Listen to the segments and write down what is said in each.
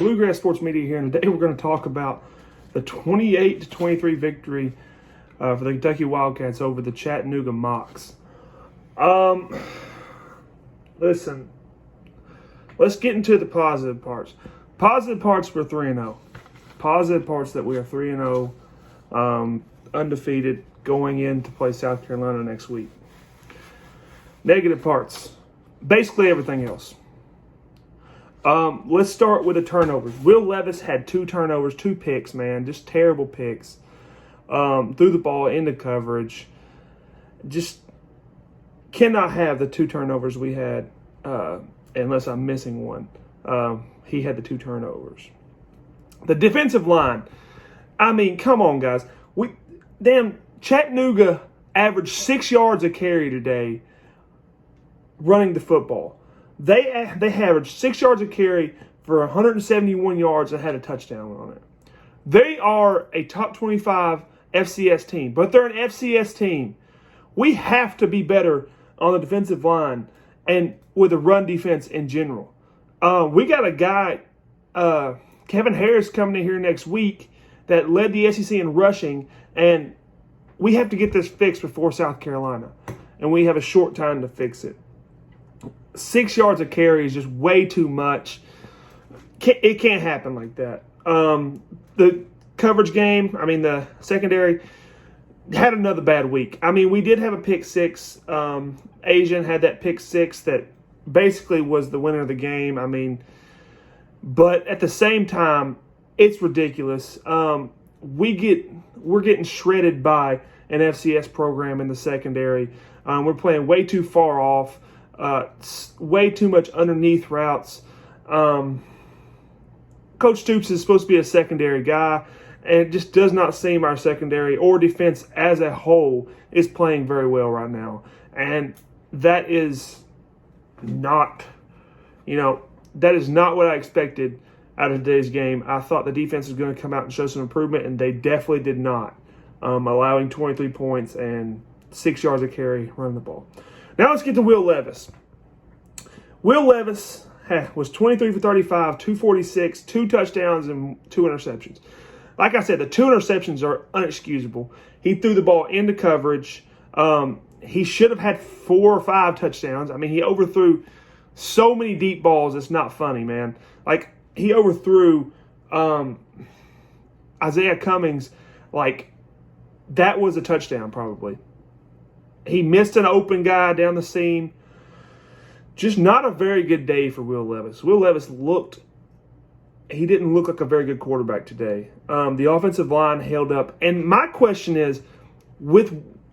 Bluegrass Sports Media here, and today we're going to talk about the 28-23 victory for the Kentucky Wildcats over the Chattanooga Mocs. Listen, let's get into the positive parts. Positive parts, we're 3-0. Positive parts that we are 3-0, undefeated, going in to play South Carolina next week. Negative parts, basically everything else. Let's start with the turnovers. Will Levis had 2 turnovers, 2 picks, man. Just terrible picks. Threw the ball into coverage. Just cannot have the 2 turnovers we had unless I'm missing one. He had the 2 turnovers. The defensive line. I mean, come on, guys. Chattanooga averaged 6 yards a carry today running the football. They averaged 6 yards a carry for 171 yards and had a touchdown on it. They are a top 25 FCS team, but they're an FCS team. We have to be better on the defensive line and with the run defense in general. We got a guy, Kevin Harris, coming in here next week that led the SEC in rushing, and we have to get this fixed before South Carolina, and we have a short time to fix it. 6 yards a carry is just way too much. It can't happen like that. The coverage game, the secondary, had another bad week. We did have a pick 6. Asian had that pick 6 that basically was the winner of the game. But at the same time, it's ridiculous. We're getting shredded by an FCS program in the secondary. We're playing way too far off. Way too much underneath routes. Coach Stoops is supposed to be a secondary guy, and it just does not seem our secondary or defense as a whole is playing very well right now. And that is not, that is not what I expected out of today's game. I thought the defense was going to come out and show some improvement, and they definitely did not, allowing 23 points and 6 yards a carry running the ball. Now let's get to Will Levis. Will Levis was 23 for 35, 246, 2 touchdowns, and 2 interceptions. Like I said, the 2 interceptions are unexcusable. He threw the ball into coverage. He should have had 4 or 5 touchdowns. He overthrew so many deep balls, it's not funny, man. He overthrew Isaiah Cummings, that was a touchdown probably. He missed an open guy down the seam. Just not a very good day for Will Levis. Will Levis he didn't look like a very good quarterback today. The offensive line held up. And my question is,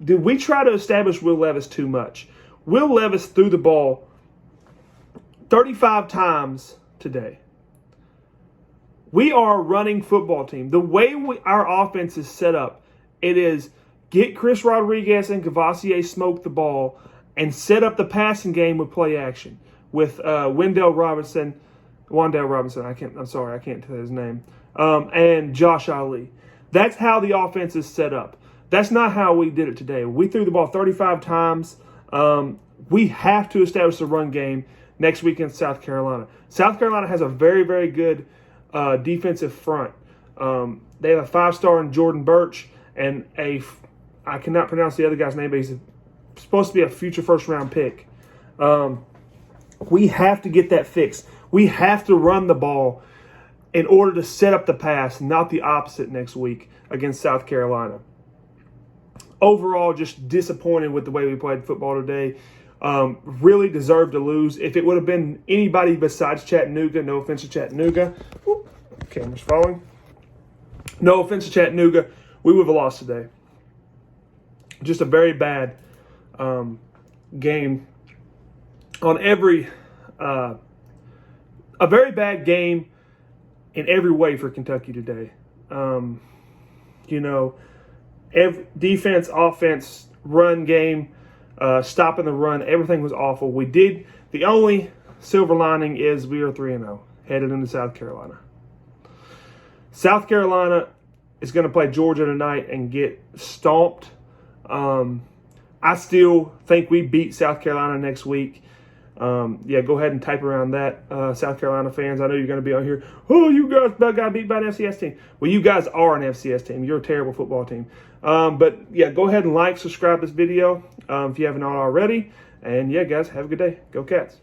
did we try to establish Will Levis too much? Will Levis threw the ball 35 times today. We are a running football team. The way our offense is set up, it is get Chris Rodriguez and Cavassier smoke the ball and set up the passing game with play action with Wandale Robinson. I can't tell his name. And Josh Ali. That's how the offense is set up. That's not how we did it today. We threw the ball 35 times. We have to establish the run game next week in South Carolina. South Carolina has a very, very good defensive front. They have a 5-star in Jordan Birch and I cannot pronounce the other guy's name, but he's supposed to be a future first-round pick. We have to get that fixed. We have to run the ball in order to set up the pass, not the opposite next week against South Carolina. Overall, just disappointed with the way we played football today. Really deserved to lose. If it would have been anybody besides Chattanooga, no offense to Chattanooga. Whoop, camera's falling. No offense to Chattanooga, we would have lost today. Just a very bad game on a very bad game in every way for Kentucky today. Every defense, offense, run game, stopping the run, everything was awful. The only silver lining is we are 3-0 headed into South Carolina. South Carolina is going to play Georgia tonight and get stomped. I still think we beat South Carolina next week. Yeah, go ahead and type around that, South Carolina fans. I know you're going to be on here. Oh, you guys got beat by an FCS team. Well, you guys are an FCS team. You're a terrible football team. But yeah, go ahead and like, subscribe this video if you haven't already. And yeah, guys, have a good day. Go Cats.